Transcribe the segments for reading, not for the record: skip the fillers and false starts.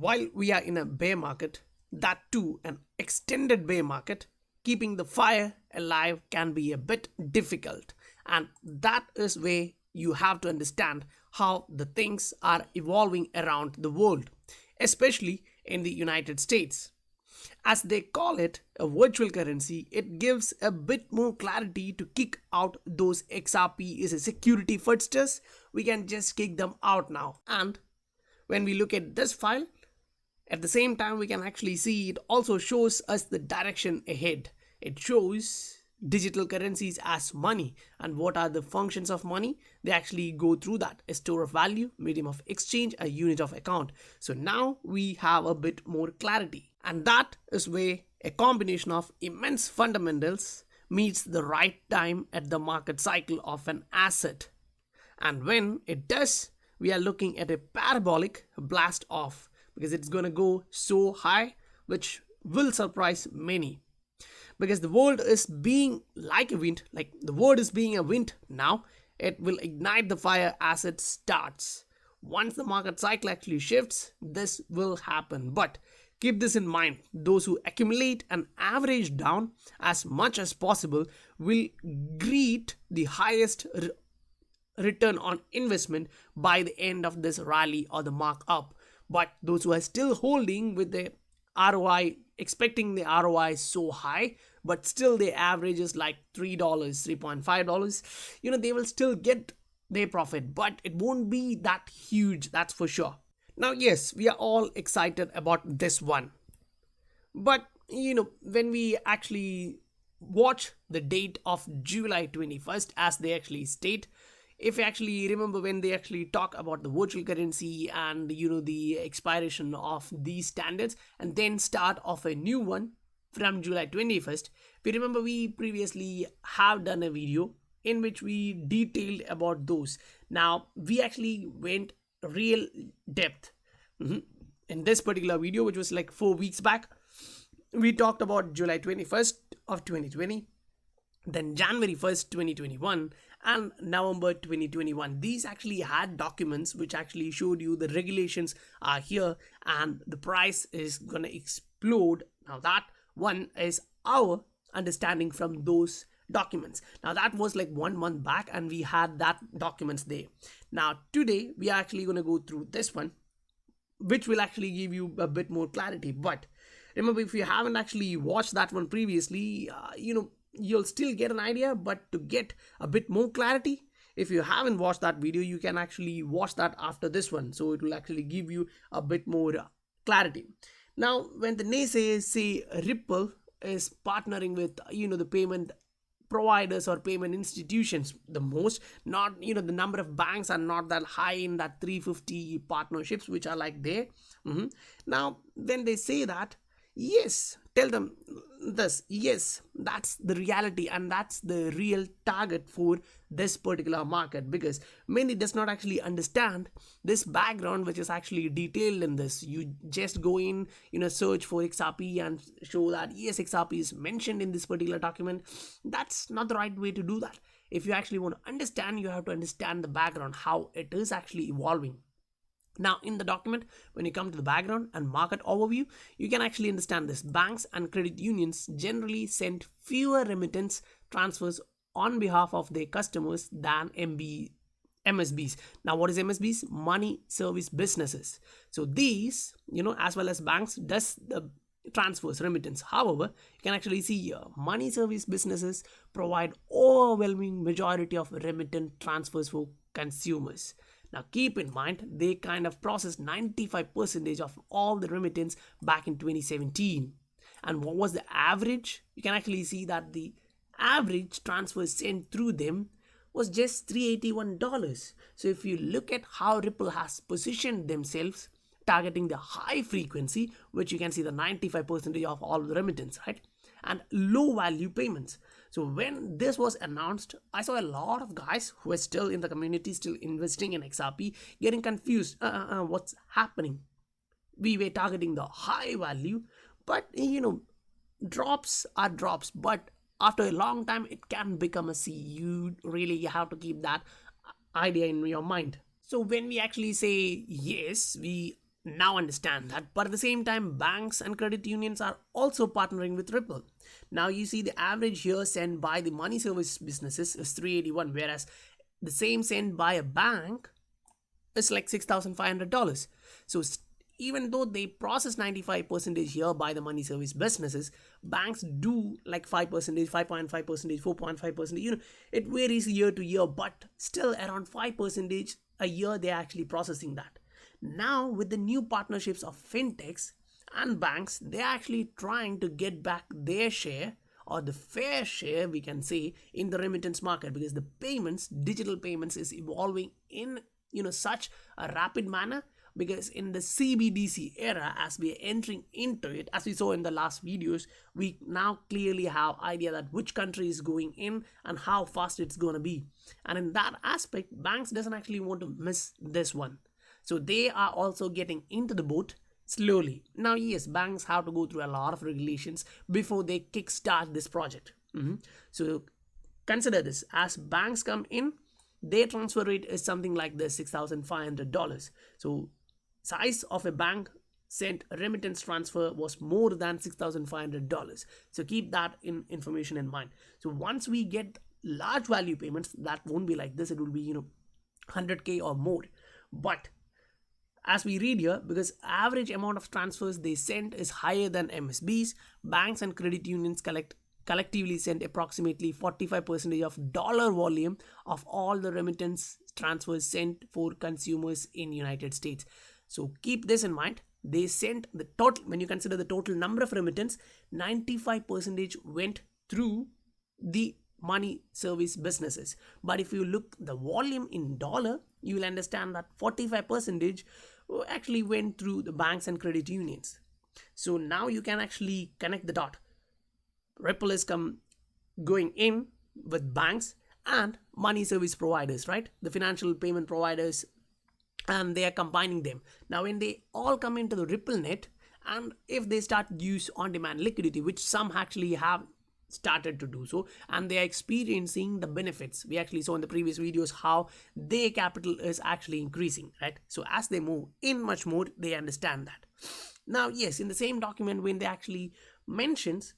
while we are in a bear market, that too an extended bear market, keeping the fire alive can be a bit difficult. And that is where you have to understand how the things are evolving around the world, especially in the United States. As they call it a virtual currency, it gives a bit more clarity to kick out those XRP is a security fraudsters. We can just kick them out now. And when we look at this file, at the same time, we can actually see it also shows us the direction ahead. It shows digital currencies as money, and what are the functions of money. They actually go through that: a store of value, medium of exchange, a unit of account. So now we have a bit more clarity, and that is where a combination of immense fundamentals meets the right time at the market cycle of an asset. And when it does, we are looking at a parabolic blast off, because it's going to go so high, which will surprise many. Because the world is being like a wind, like the world is being a wind now, it will ignite the fire as it starts. Once the market cycle actually shifts, this will happen. But keep this in mind: those who accumulate and average down as much as possible will greet the highest return on investment by the end of this rally or the markup. But those who are still holding with the ROI, expecting the ROI so high, but still the average is like $3, $3.5, they will still get their profit, but it won't be that huge, that's for sure. Now, yes, we are all excited about this one, but when we actually watch the date of July 21st, as they actually state, if you actually remember when they actually talk about the virtual currency and the expiration of these standards and then start of a new one from July 21st, we remember we previously have done a video in which we detailed about those. Now we actually went real depth in this particular video, which was like 4 weeks back. We talked about July 21st of 2020, then January 1st 2021, and November 2021. These actually had documents which actually showed you the regulations are here and the price is gonna explode. Now that one is our understanding from those documents. Now that was like 1 month back and we had that documents there. Now today we are actually going to go through this one, which will actually give you a bit more clarity. But remember, if you haven't actually watched that one previously, you'll still get an idea. But to get a bit more clarity, if you haven't watched that video, you can actually watch that after this one, so it will actually give you a bit more clarity. Now when the naysayers say Ripple is partnering with the payment providers or payment institutions the most, not the number of banks are not that high in that 350 partnerships which are like there. Now when they say that, yes, tell them this, yes, that's the reality and that's the real target for this particular market, because many does not actually understand this background which is actually detailed in this. You just go in search for XRP and show that yes, XRP is mentioned in this particular document. That's not the right way to do that. If you actually want to understand, you have to understand the background, how it is actually evolving. Now in the document, when you come to the background and market overview, you can actually understand this. Banks and credit unions generally send fewer remittance transfers on behalf of their customers than MSBs. Now what is MSBs? Money service businesses. So these, as well as banks, does the transfers, remittance. However, you can actually see here, money service businesses provide overwhelming majority of remittance transfers for consumers. Now keep in mind, they kind of processed 95% of all the remittance back in 2017. And what was the average? You can actually see that the average transfer sent through them was just $381. So if you look at how Ripple has positioned themselves, targeting the high frequency, which you can see the 95% of all the remittance, right? And low value payments. So when this was announced, I saw a lot of guys who are still in the community, still investing in XRP, getting confused. What's happening? We were targeting the high value, but drops are drops. But after a long time, it can become a C. You have to keep that idea in your mind. So when we actually say yes, we Now understand that, but at the same time, banks and credit unions are also partnering with Ripple. Now you see the average here sent by the money service businesses is 381, whereas the same sent by a bank is like $6,500. So even though they process 95% here by the money service businesses, banks do like 5%, 5.5%, 4.5%. It varies year to year, but still around 5% a year they're actually processing that. Now with the new partnerships of fintechs and banks, they're actually trying to get back their share, or the fair share we can say, in the remittance market, because the digital payments is evolving in such a rapid manner. Because in the CBDC era, as we are entering into it, as we saw in the last videos, we now clearly have idea that which country is going in and how fast it's going to be. And in that aspect, banks doesn't actually want to miss this one. So they are also getting into the boat slowly. Now, yes, banks have to go through a lot of regulations before they kickstart this project. So consider this, as banks come in, their transfer rate is something like this, $6,500. So size of a bank sent remittance transfer was more than $6,500. So keep that information in mind. So once we get large value payments, that won't be like this. It will be 100K or more. But as we read here, because average amount of transfers they send is higher than MSBs, banks and credit unions collectively send approximately 45% of dollar volume of all the remittance transfers sent for consumers in United States. So keep this in mind. They sent the total, when you consider the total number of remittance, 95% went through the money service businesses. But if you look the volume in dollar, you will understand that 45% actually went through the banks and credit unions. So now you can actually connect the dot. Ripple is going in with banks and money service providers, right? The financial payment providers, and they are combining them. Now when they all come into the Ripple net, and if they start use on-demand liquidity, which some actually have started to do so, and they are experiencing the benefits. We actually saw in the previous videos how their capital is actually increasing, right? So as they move in much more, they understand that. Now, yes, in the same document, when they actually mentions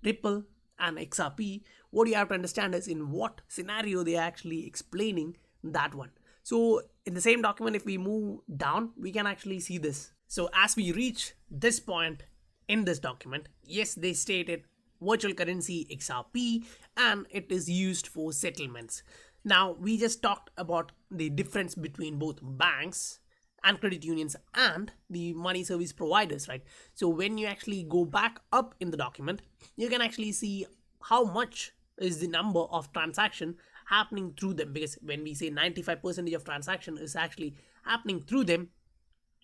Ripple and XRP, what you have to understand is in what scenario they are actually explaining that one. So in the same document, if we move down, we can actually see this. So as we reach this point in this document, yes, they stated virtual currency XRP, and it is used for settlements. Now we just talked about the difference between both banks and credit unions and the money service providers, right? So when you actually go back up in the document, you can actually see how much is the number of transaction happening through them, because when we say 95% of transaction is actually happening through them,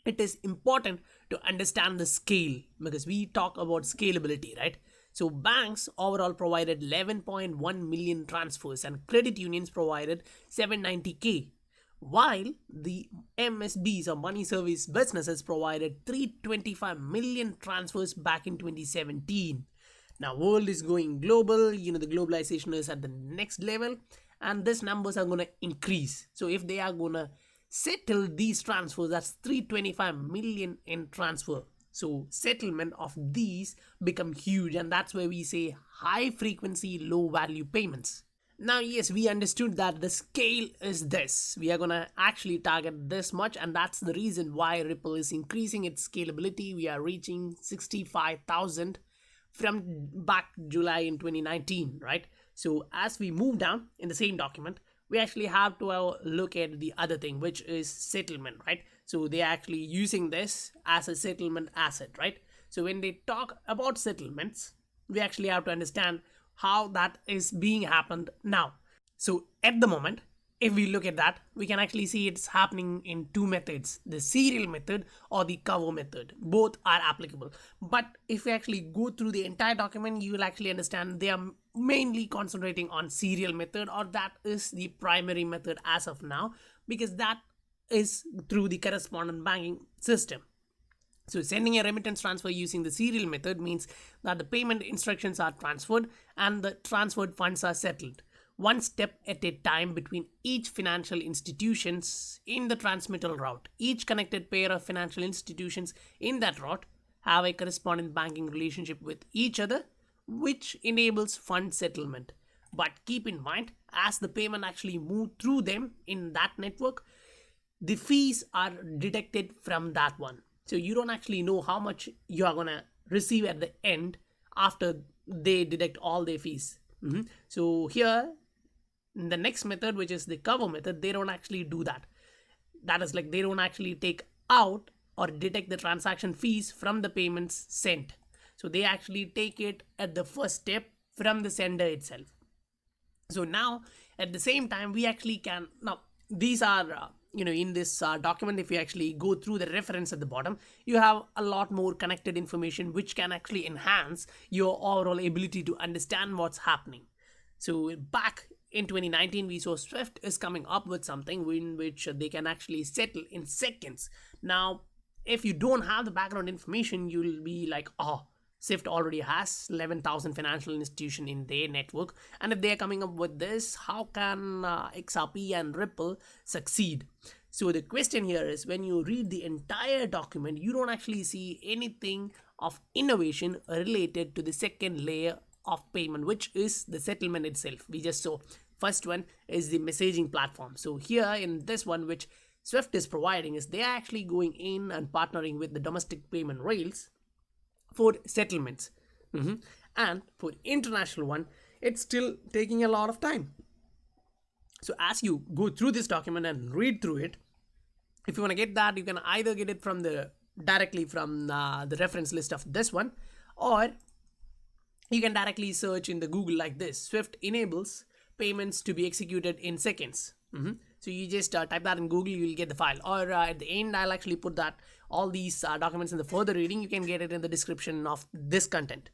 it is important to understand the scale, because we talk about scalability, right? So banks overall provided 11.1 million transfers and credit unions provided 790K, while the MSBs or money service businesses provided 325 million transfers back in 2017. Now world is going global, the globalization is at the next level, and these numbers are going to increase. So if they are going to settle these transfers, that's 325 million in transfer. So settlement of these become huge, and that's where we say high frequency, low value payments. Now, yes, we understood that the scale is this. We are going to actually target this much, and that's the reason why Ripple is increasing its scalability. We are reaching 65,000 from back July in 2019, right? So as we move down in the same document, we actually have to look at the other thing, which is settlement, right? So they're actually using this as a settlement asset, right? So when they talk about settlements, we actually have to understand how that is being happened now. So at the moment, if we look at that, we can actually see it's happening in two methods, the serial method or the cover method. Both are applicable. But if we actually go through the entire document, you will actually understand they are mainly concentrating on serial method, or that is the primary method as of now, because that is through the correspondent banking system. So sending a remittance transfer using the serial method means that the payment instructions are transferred and the transferred funds are settled. one step at a time between each financial institutions in the transmittal route. Each connected pair of financial institutions in that route have a corresponding banking relationship with each other, which enables fund settlement. But keep in mind, as the payment actually move through them in that network, the fees are deducted from that one. So you don't actually know how much you are gonna receive at the end after they deduct all their fees. So here, in the next method, which is the cover method, they don't actually do that. That is like they don't actually take out or deduct the transaction fees from the payments sent. So they actually take it at the first step from the sender itself. So now at the same time, we actually can, now these are in this document, if you actually go through the reference at the bottom, you have a lot more connected information which can actually enhance your overall ability to understand what's happening. So back in 2019, we saw Swift is coming up with something in which they can actually settle in seconds. Now if you don't have the background information, you'll be like, oh, Swift already has 11,000 financial institutions in their network, and if they're coming up with this, how can XRP and Ripple succeed? So the question here is, when you read the entire document, you don't actually see anything of innovation related to the second layer of payment, which is the settlement itself. We just saw first one is the messaging platform. So here in this one, which Swift is providing, is they are actually going in and partnering with the domestic payment rails for settlements. And for international one, it's still taking a lot of time. So as you go through this document and read through it, if you want to get that, you can either get it from directly from the reference list of this one, or you can directly search in the Google like this: Swift enables payments to be executed in seconds. So you just type that in Google, you will get the file. Or at the end, I'll actually put that all these documents in the further reading. You can get it in the description of this content.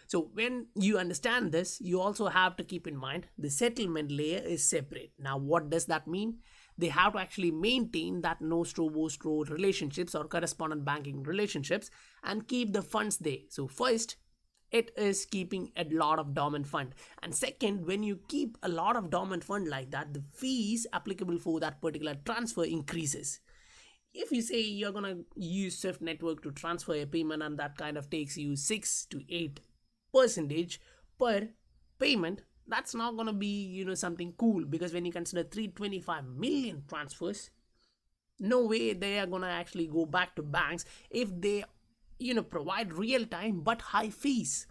So when you understand this, you also have to keep in mind the settlement layer is separate. Now, what does that mean? They have to actually maintain that no-stro relationships or correspondent banking relationships and keep the funds there. So first, it is keeping a lot of dormant fund, and second, when you keep a lot of dormant fund like that, the fees applicable for that particular transfer increases. If you say you're gonna use Swift network to transfer a payment, and that kind of takes you 6 to 8% per payment, that's not gonna be something cool, because when you consider 325 million transfers, no way they are gonna actually go back to banks if they provide real time but high fees.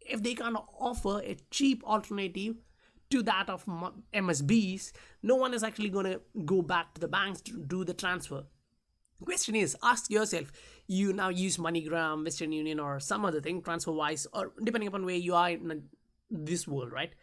If they can offer a cheap alternative to that of MSBs, no one is actually going to go back to the banks to do the transfer. Question is, ask yourself, you now use MoneyGram, Western Union, or some other thing, TransferWise, or depending upon where you are in this world, right?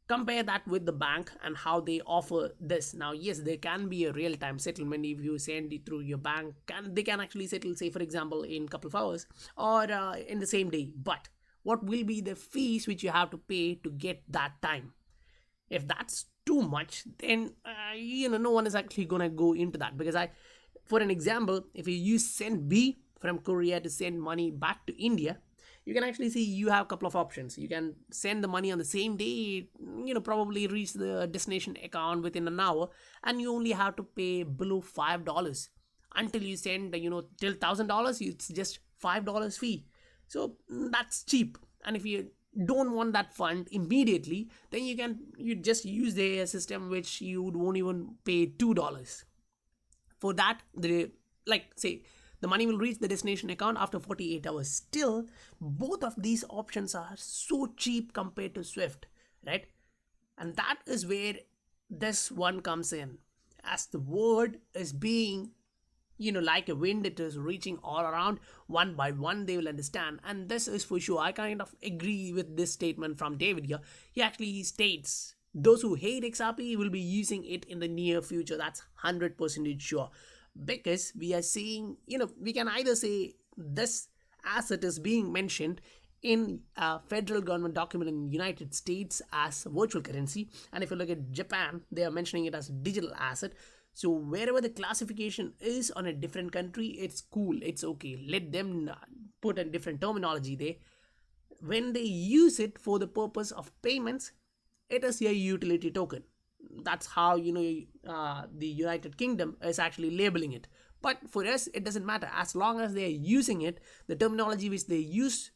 Compare that with the bank and how they offer this. Now, yes, there can be a real-time settlement. If you send it through your bank, they can actually settle, say for example, in a couple of hours or in the same day. But what will be the fees which you have to pay to get that time? If that's too much, then no one is actually gonna go into that. Because for an example, if you use SendB from Korea to send money back to India, you can actually see you have a couple of options. You can send the money on the same day, probably reach the destination account within an hour, and you only have to pay below $5 until you send, till $1,000. It's just $5 fee. So that's cheap. And if you don't want that fund immediately, then you just use the system which you won't even pay $2 for that. The money will reach the destination account after 48 hours. Still, both of these options are so cheap compared to Swift, right? And that is where this one comes in. As the word is being, like a wind, it is reaching all around. One by one, they will understand. And this is for sure. I kind of agree with this statement from David here. He actually states, those who hate XRP will be using it in the near future. That's 100% sure. Because we are seeing, we can either say this asset is being mentioned in a federal government document in the United States as virtual currency, and if you look at Japan, they are mentioning it as digital asset. So wherever the classification is on a different country, it's cool, it's okay. Let them put a different terminology there. When they use it for the purpose of payments, it is a utility token. That's how the United Kingdom is actually labeling it. But for us, it doesn't matter. As long as they are using it, the terminology which they use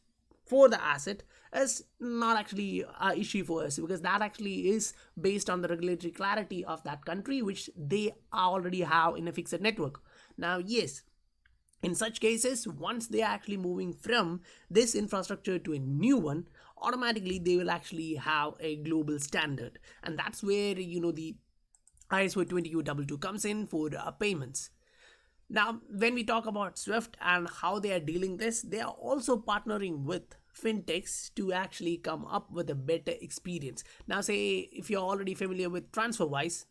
for the asset is not actually an issue for us, because that actually is based on the regulatory clarity of that country, which they already have in a fixed network. Now, yes, in such cases, once they are actually moving from this infrastructure to a new one, automatically they will actually have a global standard. And that's where, the ISO 20022 comes in for payments. Now, when we talk about Swift and how they are dealing this, they are also partnering with fintechs to actually come up with a better experience. Now, say if you're already familiar with TransferWise,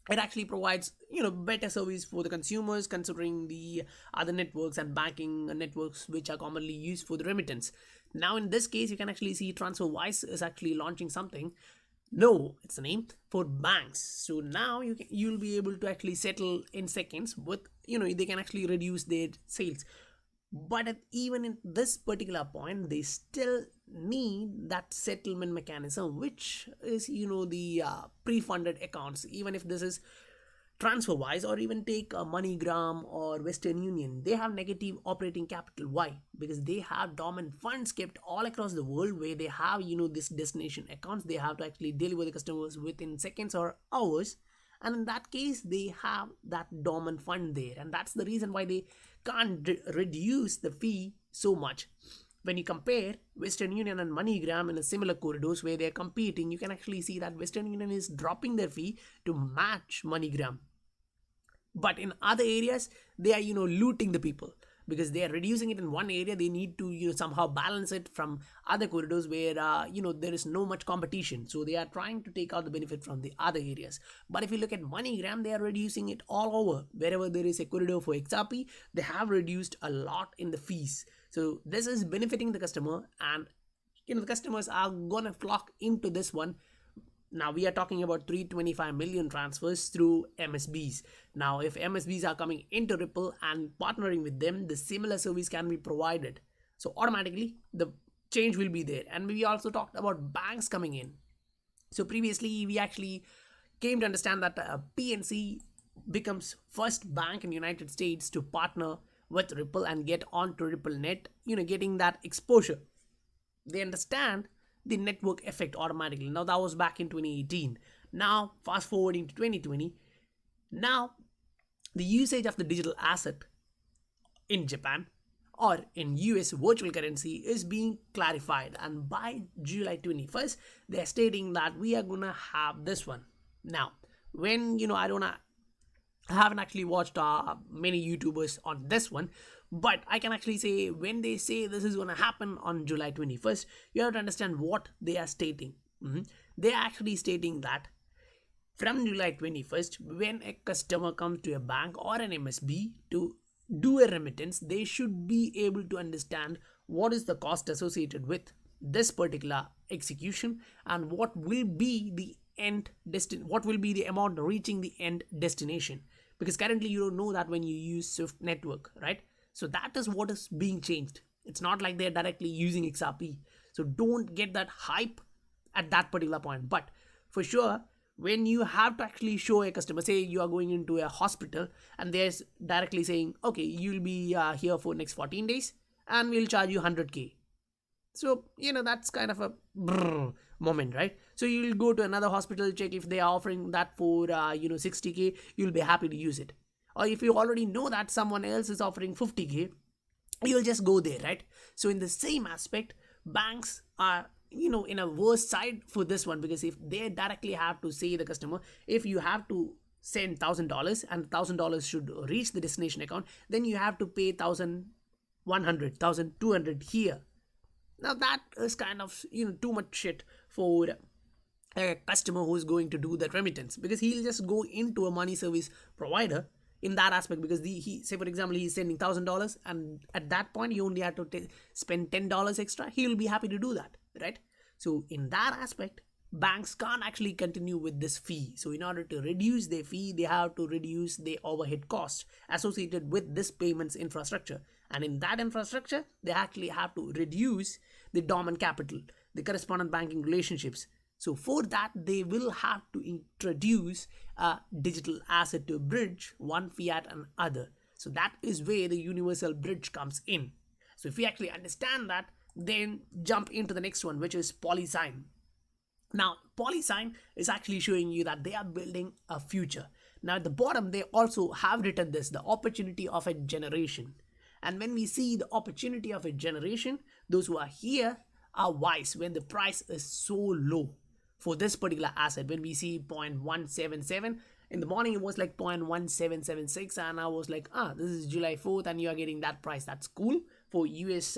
it actually provides better service for the consumers, considering the other networks and banking networks which are commonly used for the remittance. Now, in this case, you can actually see TransferWise is actually launching something. No, it's the name for banks. So now you'll be able to actually settle in seconds with, they can actually reduce their sales. But even in this particular point, they still need that settlement mechanism, which is, the pre-funded accounts. Even if this is TransferWise, or even take a MoneyGram or Western Union, they have negative operating capital. Why? Because they have dormant funds kept all across the world, where they have, this destination accounts. They have to actually deliver the customers within seconds or hours. And in that case, they have that dormant fund there. And that's the reason why they can't reduce the fee so much. When you compare Western Union and MoneyGram in a similar corridors where they're competing, you can actually see that Western Union is dropping their fee to match MoneyGram. But in other areas, they are, looting the people, because they are reducing it in one area. They need to, somehow balance it from other corridors where, there is no much competition. So they are trying to take out the benefit from the other areas. But if you look at MoneyGram, they are reducing it all over. Wherever there is a corridor for XRP, they have reduced a lot in the fees. So this is benefiting the customer, and, the customers are gonna flock into this one. Now we are talking about 325 million transfers through MSBs. Now, if MSBs are coming into Ripple and partnering with them, the similar service can be provided. So automatically the change will be there. And we also talked about banks coming in. So previously we actually came to understand that PNC becomes first bank in United States to partner with Ripple and get onto RippleNet, getting that exposure. They understand the network effect automatically. Now that was back in 2018. Now fast forwarding to 2020, now the usage of the digital asset in Japan or in US virtual currency is being clarified, and by July 21st they are stating that we are gonna have this one. Now, when I haven't actually watched many YouTubers on this one, but I can actually say when they say this is going to happen on July 21st, you have to understand what they are stating. They are actually stating that from July 21st, when a customer comes to a bank or an MSB to do a remittance, they should be able to understand what is the cost associated with this particular execution, and what will be the what will be the amount reaching the end destination. Because currently you don't know that when you use Swift network, right? So that is what is being changed. It's not like they're directly using XRP. So don't get that hype at that particular point. But for sure, when you have to actually show a customer, say you are going into a hospital and they're directly saying, okay, you'll be here for next 14 days and we'll charge you 100K. So, that's kind of a moment, right? So you'll go to another hospital, check if they are offering that for, 60K, you'll be happy to use it. Or if you already know that someone else is offering 50K, you'll just go there, right? So in the same aspect, banks are, in a worse side for this one, because if they directly have to say the customer, if you have to send $1,000 and $1,000 should reach the destination account, then you have to pay 1,100, 1,200 here. Now that is kind of, too much shit for a customer who is going to do that remittance, because he'll just go into a money service provider in that aspect, because he say for example he's sending $1,000 and at that point you only have to spend $10 extra. He will be happy to do that, right? So in that aspect, banks can't actually continue with this fee. So in order to reduce their fee, they have to reduce the overhead cost associated with this payments infrastructure. And in that infrastructure, they actually have to reduce the dormant capital, the correspondent banking relationships, So for that, they will have to introduce a digital asset to bridge one fiat and other. So that is where the universal bridge comes in. So if we actually understand that, then jump into the next one, which is polysign. Now, polysign is actually showing you that they are building a future. Now, at the bottom, they also have written this, the opportunity of a generation. And when we see the opportunity of a generation, those who are here are wise when the price is so low for this particular asset. When we see 0.177, in the morning it was like 0.1776, and I was like, this is July 4th and you are getting that price. That's cool for US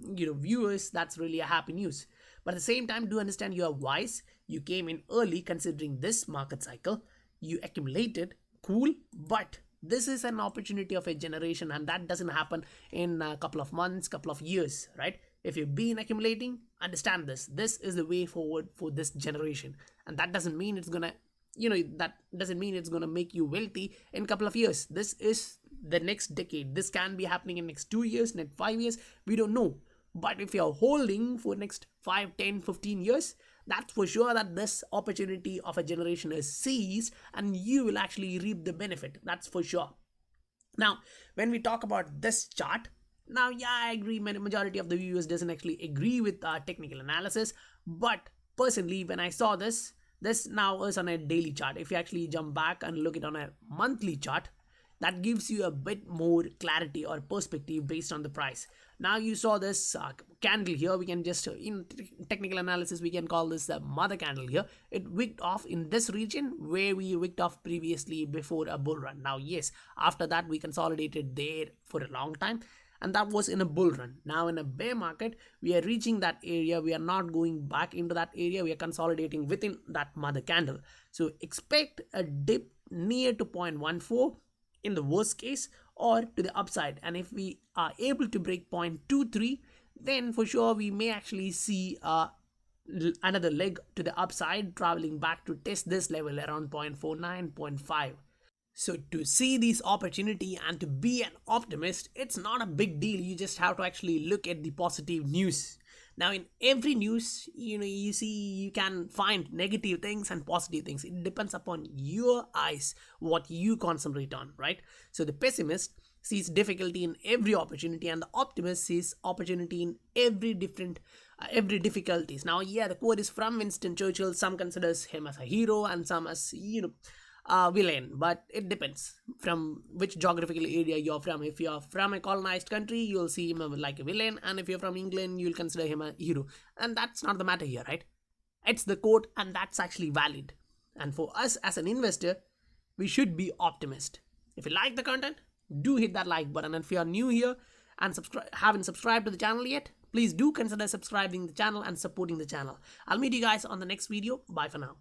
viewers. That's really a happy news. But at the same time, do understand you are wise. You came in early considering this market cycle. You accumulated, cool, but this is an opportunity of a generation, and that doesn't happen in a couple of months, couple of years, right? If you've been accumulating, understand this. This is the way forward for this generation. And that doesn't mean it's gonna, that doesn't mean it's gonna make you wealthy in a couple of years. This is the next decade. This can be happening in next 2 years, next 5 years. We don't know. But if you're holding for next 5, 10, 15 years, that's for sure that this opportunity of a generation is seized and you will actually reap the benefit. That's for sure. Now, when we talk about this chart, now, yeah, I agree, majority of the viewers doesn't actually agree with technical analysis. But personally, when I saw this now is on a daily chart. If you actually jump back and look it on a monthly chart, that gives you a bit more clarity or perspective based on the price. Now you saw this candle here. We can just, in technical analysis, we can call this the mother candle here. It wicked off in this region where we wicked off previously before a bull run. Now, yes, after that we consolidated there for a long time, and that was in a bull run. Now in a bear market, we are reaching that area. We are not going back into that area. We are consolidating within that mother candle. So expect a dip near to 0.14 in the worst case, or to the upside. And if we are able to break 0.23, then for sure we may actually see another leg to the upside, traveling back to test this level around 0.49, 0.5. So to see this opportunity and to be an optimist, it's not a big deal. You just have to actually look at the positive news. Now, in every news, you can find negative things and positive things. It depends upon your eyes, what you concentrate on, right? So the pessimist sees difficulty in every opportunity, and the optimist sees opportunity in every difficulties. Now, yeah, the quote is from Winston Churchill. Some considers him as a hero and some as, villain, but it depends from which geographical area you're from. If you're from a colonized country, you'll see him like a villain, and if you're from England, you'll consider him a hero. And that's not the matter here, right? It's the quote, and that's actually valid. And for us as an investor, we should be optimist. If you like the content, do hit that like button, and if you are new here and haven't subscribed to the channel yet, please do consider subscribing the channel and supporting the channel. I'll meet you guys on the next video. Bye for now.